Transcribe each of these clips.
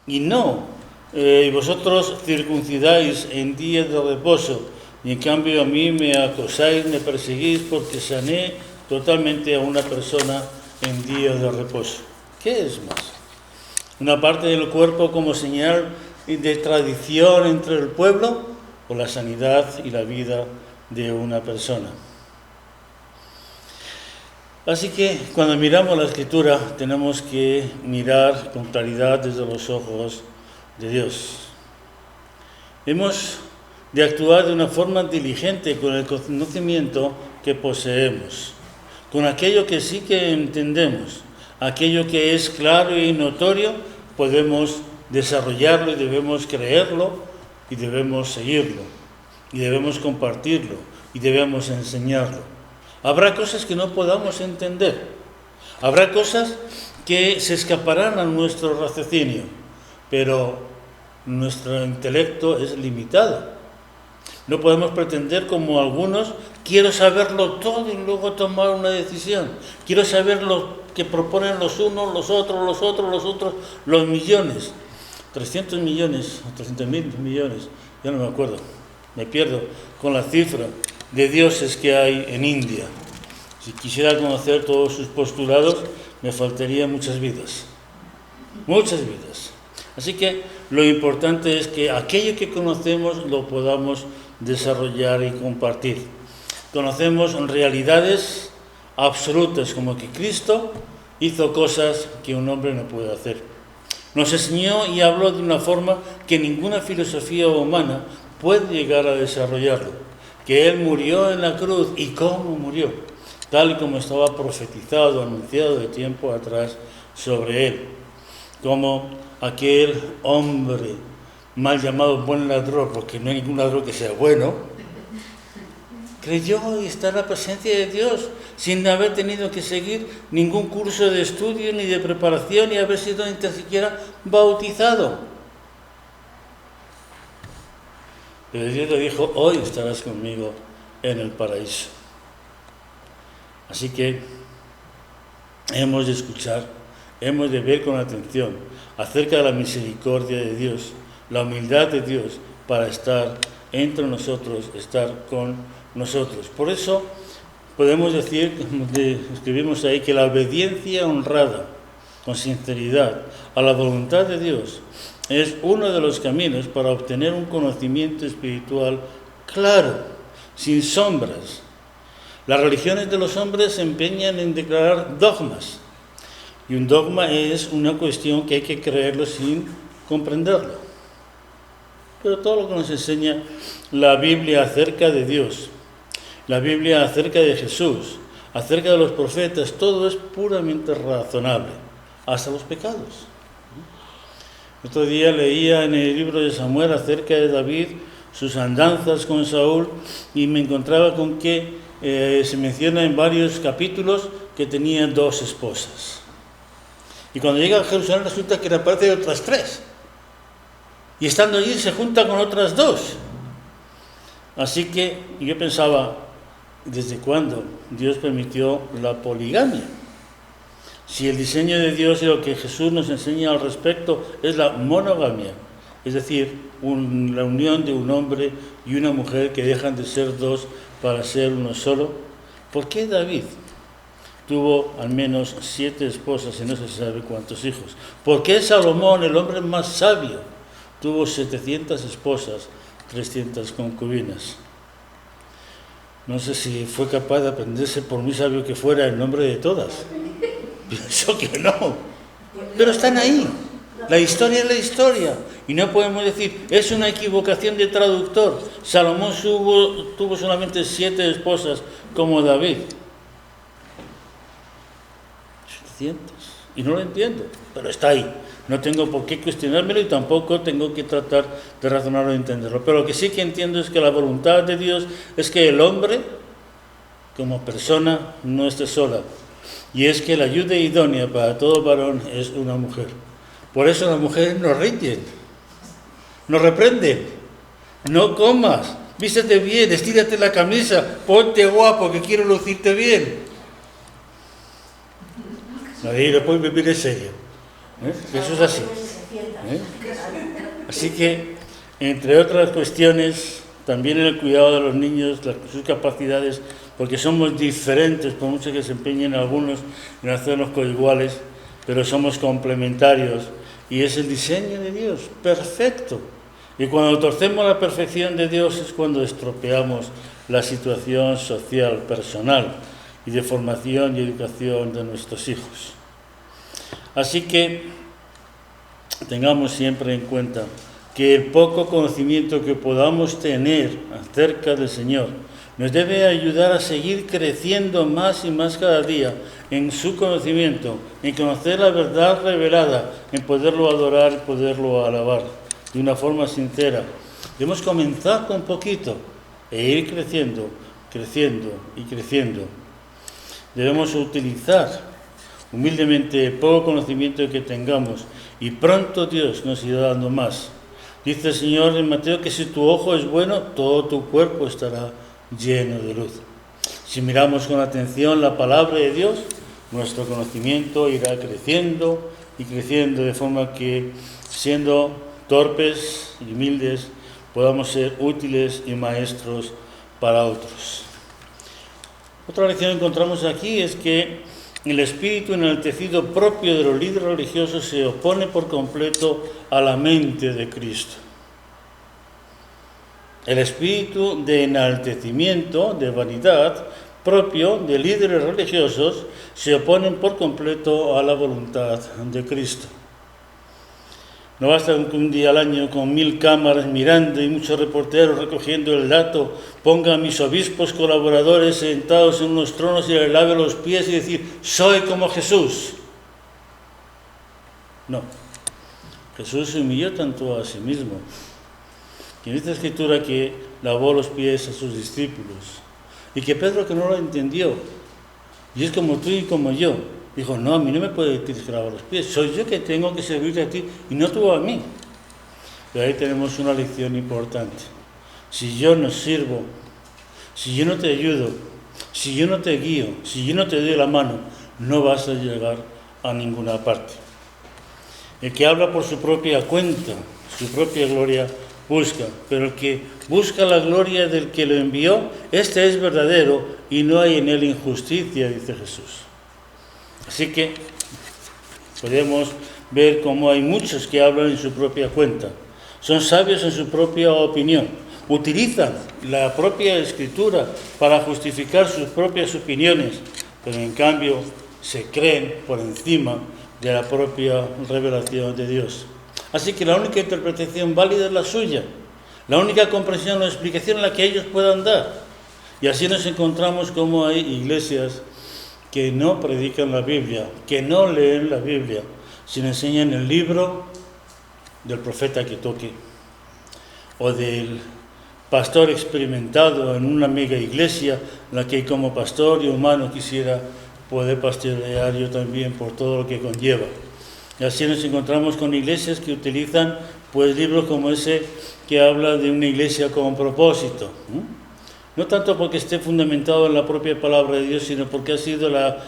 Y no, vosotros circuncidáis en día de reposo, y en cambio a mí me acosáis, me perseguís porque sané totalmente a una persona en día de reposo. ¿Qué es más? ¿Una parte del cuerpo como señal de tradición entre el pueblo o la sanidad y la vida de una persona? Así que cuando miramos la Escritura tenemos que mirar con claridad desde los ojos de Dios. Hemos de actuar de una forma diligente con el conocimiento que poseemos, con aquello que sí que entendemos, aquello que es claro y notorio, podemos desarrollarlo y debemos creerlo y debemos seguirlo y debemos compartirlo y debemos enseñarlo. Habrá cosas que no podamos entender, habrá cosas que se escaparán a nuestro raciocinio, pero nuestro intelecto es limitado. No podemos pretender como algunos, quiero saberlo todo y luego tomar una decisión. Quiero saber lo que proponen los unos, los otros, los millones. 300 millones, 300.000 millones, ya no me acuerdo, me pierdo con la cifra de dioses que hay en India. Si quisiera conocer todos sus postulados, me faltarían muchas vidas. Muchas vidas. Así que lo importante es que aquello que conocemos lo podamos desarrollar y compartir. Conocemos realidades absolutas, como que Cristo hizo cosas que un hombre no puede hacer. Nos enseñó y habló de una forma que ninguna filosofía humana puede llegar a desarrollarlo. Que Él murió en la cruz y cómo murió, tal y como estaba profetizado, anunciado de tiempo atrás sobre Él. Como aquel hombre mal llamado buen ladrón, porque no hay ningún ladrón que sea bueno, creyó y está en la presencia de Dios sin haber tenido que seguir ningún curso de estudio ni de preparación ni haber sido ni tan siquiera bautizado. Pero Dios le dijo, hoy estarás conmigo en el paraíso. Así que hemos de escuchar, hemos de ver con atención acerca de la misericordia de Dios, la humildad de Dios para estar entre nosotros, estar con nosotros. Por eso podemos decir, como escribimos ahí, que la obediencia honrada, con sinceridad, a la voluntad de Dios, es uno de los caminos para obtener un conocimiento espiritual claro, sin sombras. Las religiones de los hombres se empeñan en declarar dogmas, y un dogma es una cuestión que hay que creerlo sin comprenderlo. Pero todo lo que nos enseña la Biblia acerca de Dios, la Biblia acerca de Jesús, acerca de los profetas, todo es puramente razonable, hasta los pecados. Otro día leía en el libro de Samuel acerca de David, sus andanzas con Saúl, y me encontraba con que se menciona en varios capítulos que tenía 2 esposas. Y cuando llega a Jerusalén resulta que le aparecen otras 3. Y estando allí se junta con otras 2. Así que yo pensaba, ¿desde cuándo Dios permitió la poligamia? Si el diseño de Dios y lo que Jesús nos enseña al respecto es la monogamia, es decir, la unión de un hombre y una mujer que dejan de ser 2 para ser uno solo, ¿por qué David tuvo al menos 7 esposas y no se sabe cuántos hijos? ¿Por qué Salomón, el hombre más sabio, tuvo 700 esposas, 300 concubinas? No sé si fue capaz de aprenderse, por muy sabio que fuera, el nombre de todas. Pienso que no. Pero están ahí. La historia es la historia. Y no podemos decir, es una equivocación de traductor. Salomón tuvo solamente 7 esposas como David. 700. Y no lo entiendo, pero está ahí. No tengo por qué cuestionármelo y tampoco tengo que tratar de razonarlo y entenderlo. Pero lo que sí que entiendo es que la voluntad de Dios es que el hombre, como persona, no esté sola. Y es que la ayuda idónea para todo varón es una mujer. Por eso las mujeres nos riñen, nos reprenden. No comas, vístete bien, estírate la camisa, ponte guapo que quiero lucirte bien. Nadie lo puede vivir en serio. Eso es así. Así que, entre otras cuestiones, también en el cuidado de los niños, sus capacidades, porque somos diferentes, por mucho que se empeñen algunos en hacernos coiguales, pero somos complementarios, y es el diseño de Dios, perfecto. Y cuando torcemos la perfección de Dios es cuando estropeamos la situación social, personal, y de formación y educación de nuestros hijos. Así que tengamos siempre en cuenta que el poco conocimiento que podamos tener acerca del Señor nos debe ayudar a seguir creciendo más y más cada día en su conocimiento, en conocer la verdad revelada, en poderlo adorar y poderlo alabar de una forma sincera. Debemos comenzar con poquito e ir creciendo, creciendo y creciendo. Debemos utilizar humildemente el poco conocimiento que tengamos y pronto Dios nos irá dando más. Dice el Señor en Mateo que si tu ojo es bueno, todo tu cuerpo estará lleno de luz. Si miramos con atención la palabra de Dios, nuestro conocimiento irá creciendo y creciendo, de forma que, siendo torpes y humildes, podamos ser útiles y maestros para otros. Otra lección que encontramos aquí es que el espíritu enaltecido propio de los líderes religiosos se opone por completo a la mente de Cristo. El espíritu de enaltecimiento, de vanidad, propio de líderes religiosos se oponen por completo a la voluntad de Cristo. No basta que un día al año, con 1000 cámaras mirando y muchos reporteros recogiendo el dato, ponga a mis obispos colaboradores sentados en unos tronos y les lave los pies y decir, soy como Jesús. No. Jesús se humilló tanto a sí mismo. Y dice la Escritura que lavó los pies a sus discípulos. Y que Pedro, que no lo entendió, y es como tú y como yo, dijo, no, a mí no me puedes lavar los pies, soy yo que tengo que servirte a ti y no tú a mí. Y ahí tenemos una lección importante. Si yo no sirvo, si yo no te ayudo, si yo no te guío, si yo no te doy la mano, no vas a llegar a ninguna parte. El que habla por su propia cuenta, su propia gloria busca, pero el que busca la gloria del que lo envió, este es verdadero y no hay en él injusticia, dice Jesús. Así que podemos ver cómo hay muchos que hablan en su propia cuenta. Son sabios en su propia opinión. Utilizan la propia Escritura para justificar sus propias opiniones, pero en cambio se creen por encima de la propia revelación de Dios. Así que la única interpretación válida es la suya. La única comprensión o explicación es la que ellos puedan dar. Y así nos encontramos como hay iglesias que no predican la Biblia, que no leen la Biblia, sino enseñan el libro del profeta que toque, o del pastor experimentado en una mega iglesia, en la que como pastor y humano quisiera poder pastorear yo también por todo lo que conlleva. Y así nos encontramos con iglesias que utilizan pues libros como ese que habla de una iglesia con propósito. No tanto porque esté fundamentado en la propia palabra de Dios, sino porque ha sido la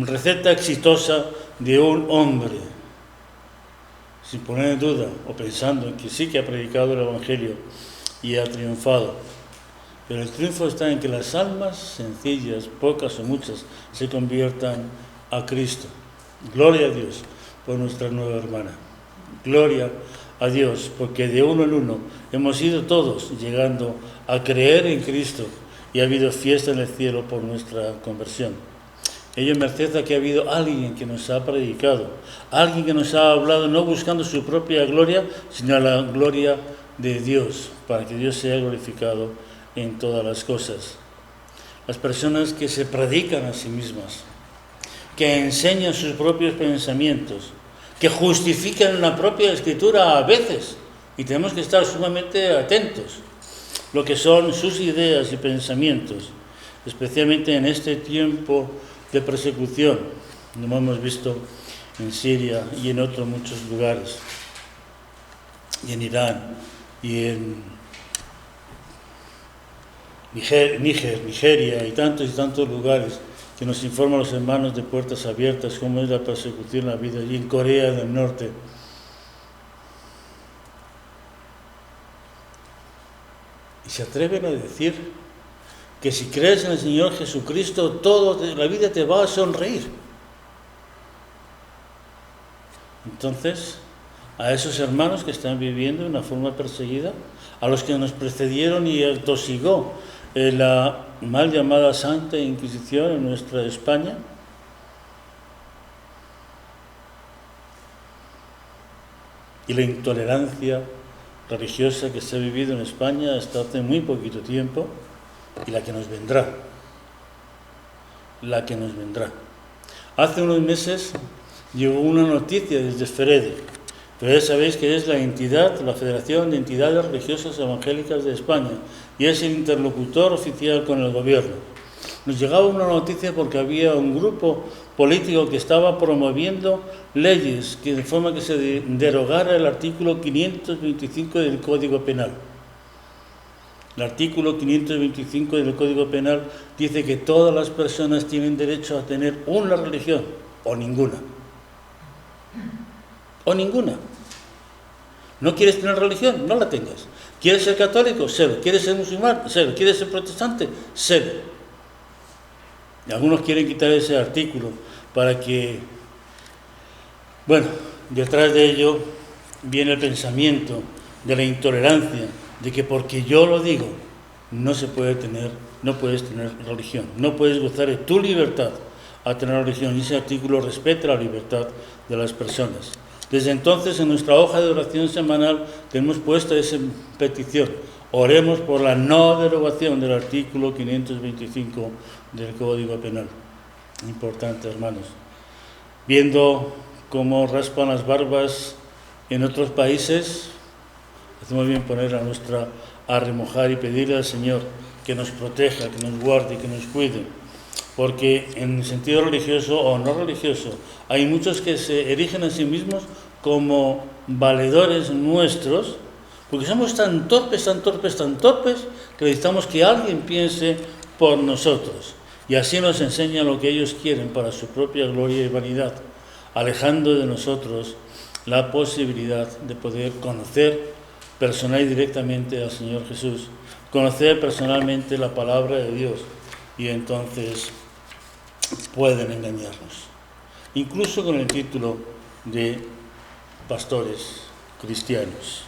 receta exitosa de un hombre, sin poner en duda, o pensando en que sí que ha predicado el Evangelio y ha triunfado. Pero el triunfo está en que las almas sencillas, pocas o muchas, se conviertan a Cristo. Gloria a Dios por nuestra nueva hermana. Gloria a Dios, porque de uno en uno hemos ido todos llegando a creer en Cristo y ha habido fiesta en el cielo por nuestra conversión. Ello merced a que ha habido alguien que nos ha predicado, alguien que nos ha hablado no buscando su propia gloria, sino la gloria de Dios, para que Dios sea glorificado en todas las cosas. Las personas que se predican a sí mismas, que enseñan sus propios pensamientos, que justifican la propia Escritura a veces, y tenemos que estar sumamente atentos lo que son sus ideas y pensamientos, especialmente en este tiempo de persecución, como hemos visto en Siria y en otros muchos lugares, y en Irán, y en Nigeria, y tantos lugares que nos informan los hermanos de Puertas Abiertas cómo es la persecución en la vida, y en Corea del Norte. Y se atreven a decir que si crees en el Señor Jesucristo, toda la vida te va a sonreír. Entonces, a esos hermanos que están viviendo de una forma perseguida, a los que nos precedieron y atosigó la mal llamada Santa Inquisición en nuestra España, y la intolerancia religiosa que se ha vivido en España hasta hace muy poquito tiempo, y la que nos vendrá. Hace unos meses llegó una noticia desde FEREDE. FEREDE sabéis que es la Federación de Entidades Religiosas Evangélicas de España, y es el interlocutor oficial con el gobierno. Nos llegaba una noticia porque había un grupo político que estaba promoviendo leyes de forma que se derogara el artículo 525 del Código Penal. El artículo 525 del Código Penal dice que todas las personas tienen derecho a tener una religión o ninguna. O ninguna. ¿No quieres tener religión? No la tengas. ¿Quieres ser católico? Sélo. ¿Quieres ser musulmán? Sélo. ¿Quieres ser protestante? Sélo. Y algunos quieren quitar ese artículo para que, bueno, detrás de ello viene el pensamiento de la intolerancia, de que porque yo lo digo, no puedes tener religión, no puedes gozar de tu libertad a tener religión, y ese artículo respeta la libertad de las personas. Desde entonces, en nuestra hoja de oración semanal tenemos puesta esa petición: oremos por la no derogación del artículo 525 del Código Penal. Importante, hermanos. Viendo cómo raspan las barbas en otros países, hacemos bien poner a remojar y pedirle al Señor que nos proteja, que nos guarde, que nos cuide. Porque en el sentido religioso o no religioso, hay muchos que se erigen a sí mismos como valedores nuestros, porque somos tan torpes, que necesitamos que alguien piense por nosotros. Y así nos enseñan lo que ellos quieren para su propia gloria y vanidad, alejando de nosotros la posibilidad de poder conocer personal y directamente al Señor Jesús, conocer personalmente la palabra de Dios, y entonces pueden engañarnos, incluso con el título de pastores cristianos.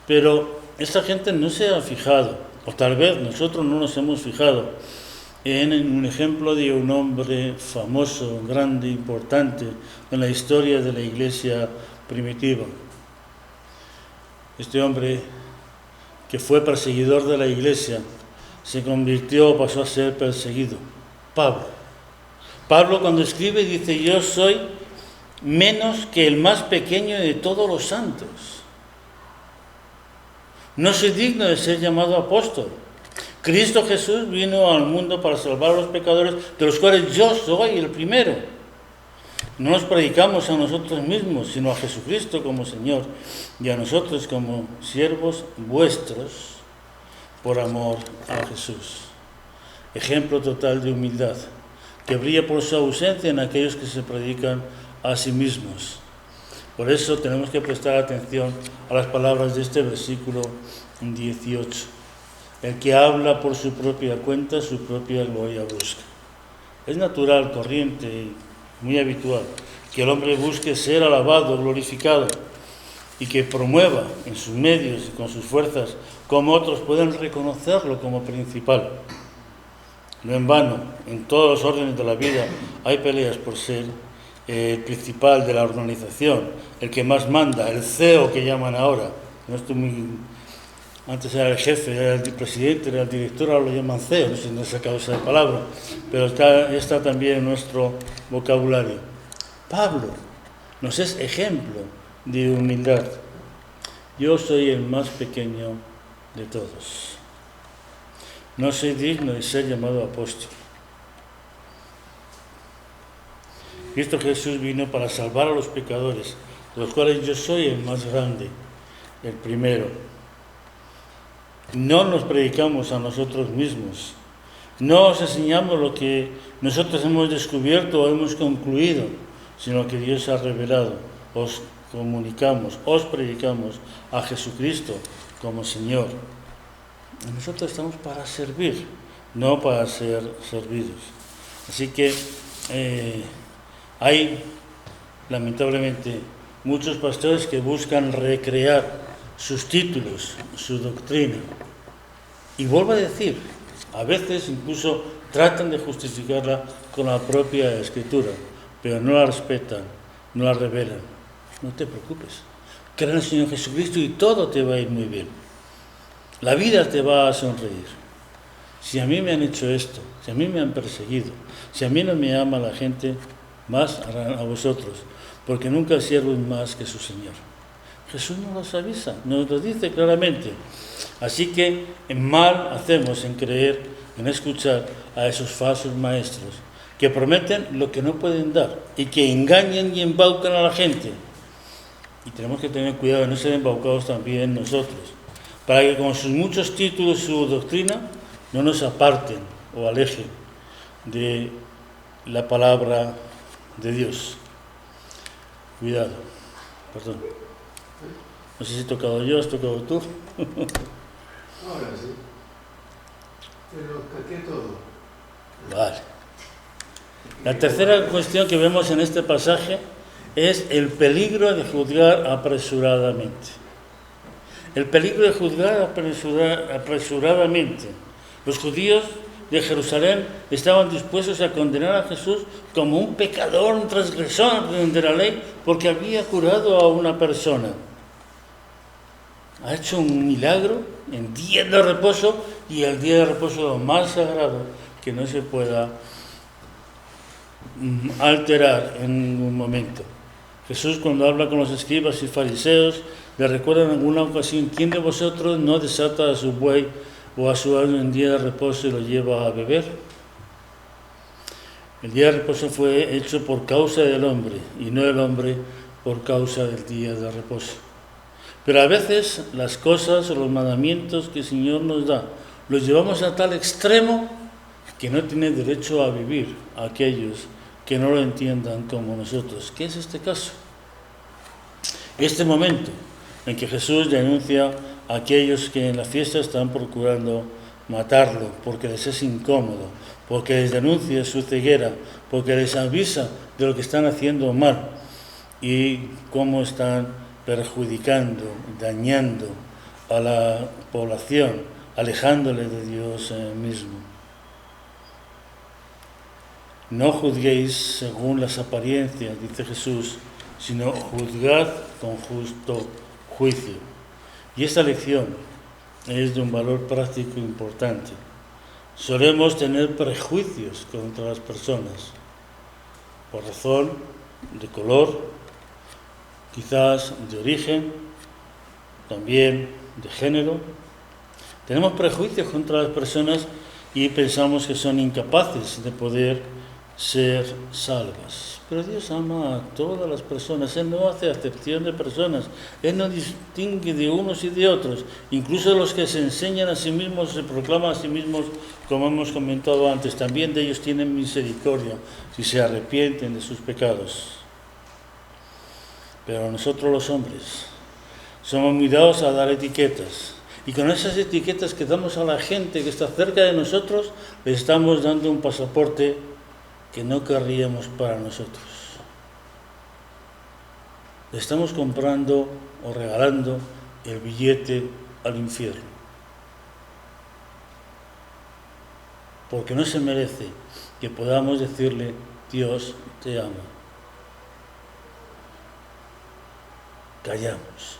Pero esta gente no se ha fijado, o tal vez nosotros no nos hemos fijado, en un ejemplo de un hombre famoso, grande, importante en la historia de la Iglesia primitiva. Este hombre, que fue perseguidor de la Iglesia, se convirtió, pasó a ser perseguido. Pablo, cuando escribe, dice: yo soy menos que el más pequeño de todos los santos. No soy digno de ser llamado apóstol. Cristo Jesús vino al mundo para salvar a los pecadores, de los cuales yo soy el primero. No nos predicamos a nosotros mismos, sino a Jesucristo como Señor, y a nosotros como siervos vuestros, por amor a Jesús. Ejemplo total de humildad, que brilla por su ausencia en aquellos que se predican a sí mismos. Por eso tenemos que prestar atención a las palabras de este versículo 18. El que habla por su propia cuenta, su propia gloria busca. Es natural, corriente y muy habitual que el hombre busque ser alabado, glorificado, y que promueva en sus medios y con sus fuerzas como otros puedan reconocerlo como principal. No en vano, en todos los órdenes de la vida hay peleas por ser el principal de la organización, el que más manda, el CEO que llaman ahora. No estoy antes era el jefe, era el presidente, era el director, ahora lo llaman CEO, no sé si no he sacado esa palabra, pero está también en nuestro vocabulario. Pablo nos es ejemplo de humildad. Yo soy el más pequeño de todos. No soy digno de ser llamado apóstol. Cristo Jesús vino para salvar a los pecadores, de los cuales yo soy el más grande, el primero. No nos predicamos a nosotros mismos, no os enseñamos lo que nosotros hemos descubierto o hemos concluido, sino que Dios ha revelado. Os comunicamos, os predicamos a Jesucristo como Señor Nosotros estamos para servir, no para ser servidos. Así que hay, lamentablemente, muchos pastores que buscan recrear sus títulos, su doctrina. Y vuelvo a decir, a veces incluso tratan de justificarla con la propia Escritura, pero no la respetan, no la revelan. No te preocupes, cree en el Señor Jesucristo y todo te va a ir muy bien. La vida te va a sonreír. Si a mí me han hecho esto, si a mí me han perseguido, si a mí no me ama la gente, más harán a vosotros, porque nunca sirven más que su Señor. Jesús nos los avisa, nos lo dice claramente. Así que mal hacemos en creer, en escuchar a esos falsos maestros que prometen lo que no pueden dar y que engañan y embaucan a la gente. Y tenemos que tener cuidado de no ser embaucados también nosotros, para que con sus muchos títulos y su doctrina no nos aparten o alejen de la palabra de Dios. Cuidado. Perdón. No sé si he tocado yo, has tocado tú. Ahora sí. Pero caqué todo. Vale. La tercera cuestión que vemos en este pasaje es el peligro de juzgar apresuradamente. El peligro de juzgar apresuradamente. Los judíos de Jerusalén estaban dispuestos a condenar a Jesús como un pecador, un transgresor de la ley, porque había curado a una persona. Ha hecho un milagro en día de reposo, y el día de reposo lo más sagrado, que no se pueda alterar en ningún momento. Jesús, cuando habla con los escribas y fariseos, le recuerda en alguna ocasión: ¿quién de vosotros no desata a su buey o a su asno en día de reposo y lo lleva a beber? El día de reposo fue hecho por causa del hombre, y no el hombre por causa del día de reposo. Pero a veces las cosas o los mandamientos que el Señor nos da los llevamos a tal extremo que no tienen derecho a vivir aquellos que no lo entiendan como nosotros. ¿Qué es este caso? Este momento en que Jesús denuncia a aquellos que en la fiesta están procurando matarlo porque les es incómodo, porque les denuncia su ceguera, porque les avisa de lo que están haciendo mal y cómo están perjudicando, dañando a la población, alejándole de Dios mismo. No juzguéis según las apariencias, dice Jesús, sino juzgad con justo juicio. Y esta lección es de un valor práctico importante. Solemos tener prejuicios contra las personas, por razón de color, quizás de origen, también de género. Tenemos prejuicios contra las personas y pensamos que son incapaces de poder ser salvas. Pero Dios ama a todas las personas. Él no hace acepción de personas. Él no distingue de unos y de otros. Incluso los que se enseñan a sí mismos, se proclaman a sí mismos, como hemos comentado antes, también de ellos tienen misericordia si se arrepienten de sus pecados. Pero nosotros los hombres somos muy dados a dar etiquetas. Y con esas etiquetas que damos a la gente que está cerca de nosotros, le estamos dando un pasaporte que no querríamos para nosotros. Le estamos comprando o regalando el billete al infierno. Porque no se merece que podamos decirle: Dios te ama. Callamos.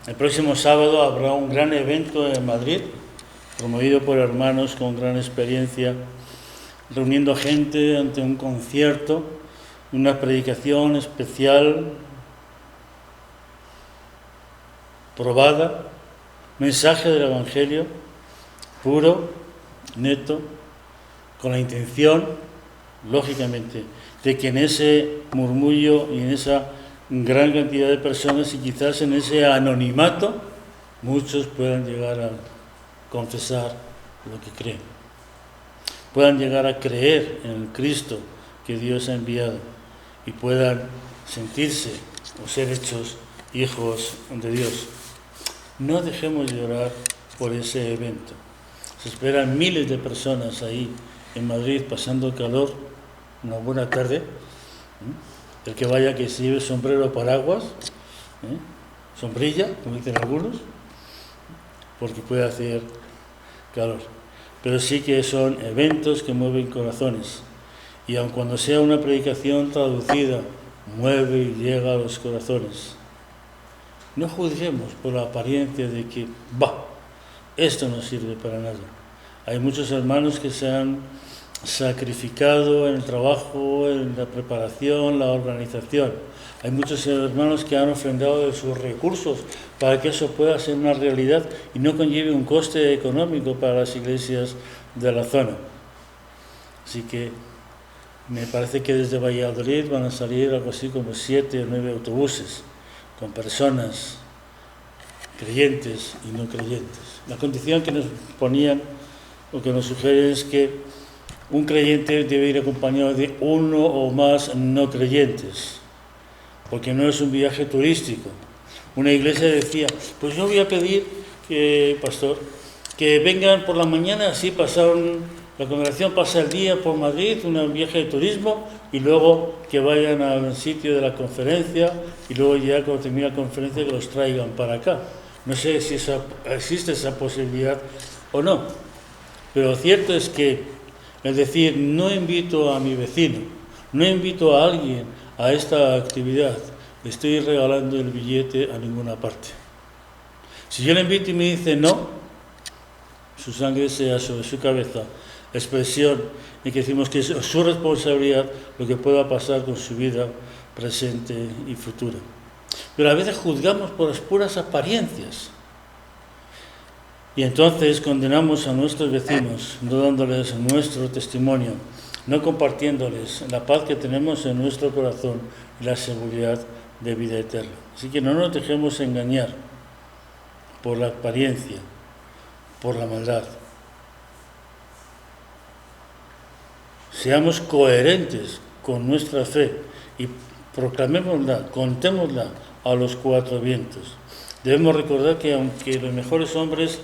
El próximo sábado habrá un gran evento en Madrid, promovido por hermanos con gran experiencia, reuniendo gente ante un concierto, una predicación especial, probada, mensaje del Evangelio, puro, neto, con la intención, lógicamente, de que en ese murmullo y en esa gran cantidad de personas y quizás en ese anonimato muchos puedan llegar a confesar lo que creen, puedan llegar a creer en el Cristo que Dios ha enviado y puedan sentirse o ser hechos hijos de Dios. No dejemos de orar por ese evento. Se esperan miles de personas ahí en Madrid pasando calor, una buena tarde. El que vaya que se lleve sombrero, paraguas, sombrilla, como dicen algunos, porque puede hacer calor. Pero sí que son eventos que mueven corazones. Y aun cuando sea una predicación traducida, mueve y llega a los corazones. No juzguemos por la apariencia de que, esto no sirve para nada. Hay muchos hermanos que se han sacrificado en el trabajo, en la preparación, la organización. Hay muchos hermanos que han ofrendado de sus recursos para que eso pueda ser una realidad y no conlleve un coste económico para las iglesias de la zona. Así que me parece que desde Valladolid van a salir algo así como 7 o 9 autobuses con personas creyentes y no creyentes. La condición que nos ponían o que nos sugieren es que un creyente debe ir acompañado de uno o más no creyentes, porque no es un viaje turístico. Una iglesia decía, pues yo voy a pedir, pastor, que vengan por la mañana, así la congregación pasa el día por Madrid, un viaje de turismo, y luego que vayan al sitio de la conferencia, y luego ya cuando termine la conferencia que los traigan para acá. No sé si existe esa posibilidad o no, pero cierto es que, es decir, no invito a mi vecino, no invito a alguien a esta actividad, le estoy regalando el billete a ninguna parte. Si yo le invito y me dice no, su sangre sea sobre su cabeza, expresión en que decimos que es su responsabilidad lo que pueda pasar con su vida presente y futura. Pero a veces juzgamos por las puras apariencias y entonces condenamos a nuestros vecinos, no dándoles nuestro testimonio, no compartiéndoles la paz que tenemos en nuestro corazón y la seguridad de vida eterna. Así que no nos dejemos engañar por la apariencia, por la maldad. Seamos coherentes con nuestra fe y proclamémosla, contémosla a los 4 vientos. Debemos recordar que aunque los mejores hombres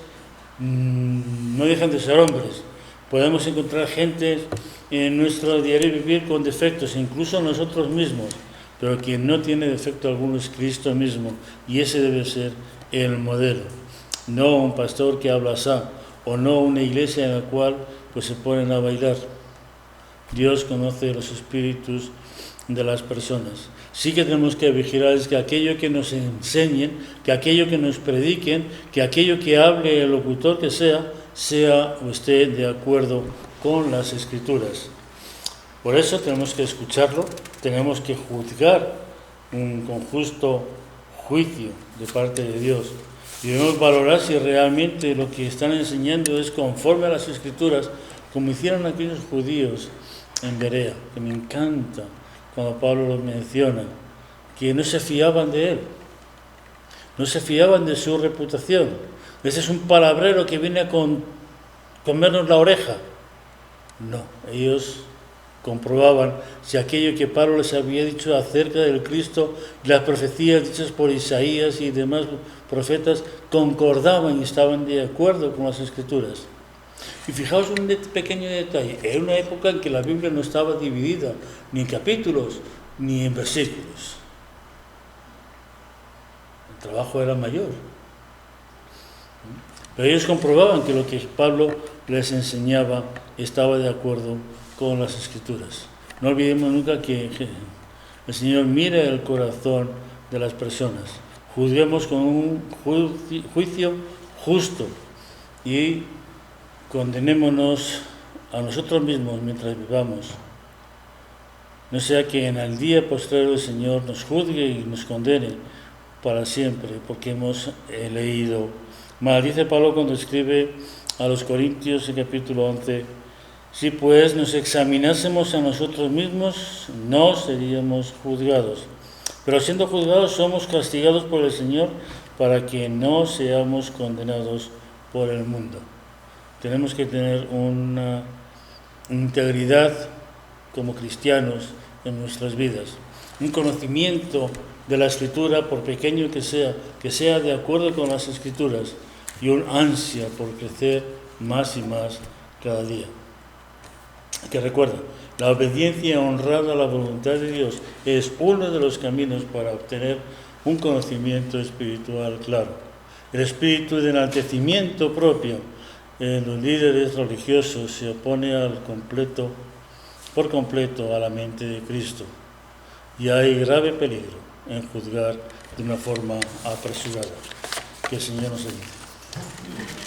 no dejan de ser hombres, podemos encontrar gente en nuestro diario vivir con defectos, incluso nosotros mismos, pero quien no tiene defecto alguno es Cristo mismo, y ese debe ser el modelo. No un pastor que habla así, o no una iglesia en la cual pues se ponen a bailar. Dios conoce los espíritus de las personas. Sí que tenemos que vigilar es que aquello que nos enseñen, que aquello que nos prediquen, que aquello que hable el locutor que sea o esté de acuerdo con las Escrituras. Por eso tenemos que escucharlo, tenemos que juzgar con justo juicio de parte de Dios. Y debemos valorar si realmente lo que están enseñando es conforme a las Escrituras, como hicieron aquellos judíos en Berea, que me encanta cuando Pablo lo menciona, que no se fiaban de él, no se fiaban de su reputación. Ese es un palabrero que viene a comernos la oreja. No, ellos comprobaban si aquello que Pablo les había dicho acerca del Cristo y las profecías dichas por Isaías y demás profetas concordaban y estaban de acuerdo con las Escrituras. Y fijaos un pequeño detalle, era una época en que la Biblia no estaba dividida ni en capítulos ni en versículos. El trabajo era mayor. Pero ellos comprobaban que lo que Pablo les enseñaba estaba de acuerdo con las Escrituras. No olvidemos nunca que el Señor mira el corazón de las personas. Juzguemos con un juicio justo y condenémonos a nosotros mismos mientras vivamos. No sea que en el día postrero el Señor nos juzgue y nos condene para siempre, porque hemos leído mal. Dice Pablo cuando escribe a los Corintios en capítulo 11, si pues nos examinásemos a nosotros mismos, no seríamos juzgados. Pero siendo juzgados somos castigados por el Señor para que no seamos condenados por el mundo. Tenemos que tener una integridad como cristianos en nuestras vidas, un conocimiento de la Escritura, por pequeño que sea de acuerdo con las Escrituras, y un ansia por crecer más y más cada día. Que recuerda, la obediencia honrada a la voluntad de Dios es uno de los caminos para obtener un conocimiento espiritual claro. El espíritu de enaltecimiento propio en los líderes religiosos se opone por completo a la mente de Cristo, y hay grave peligro en juzgar de una forma apresurada. Que el Señor nos ayude.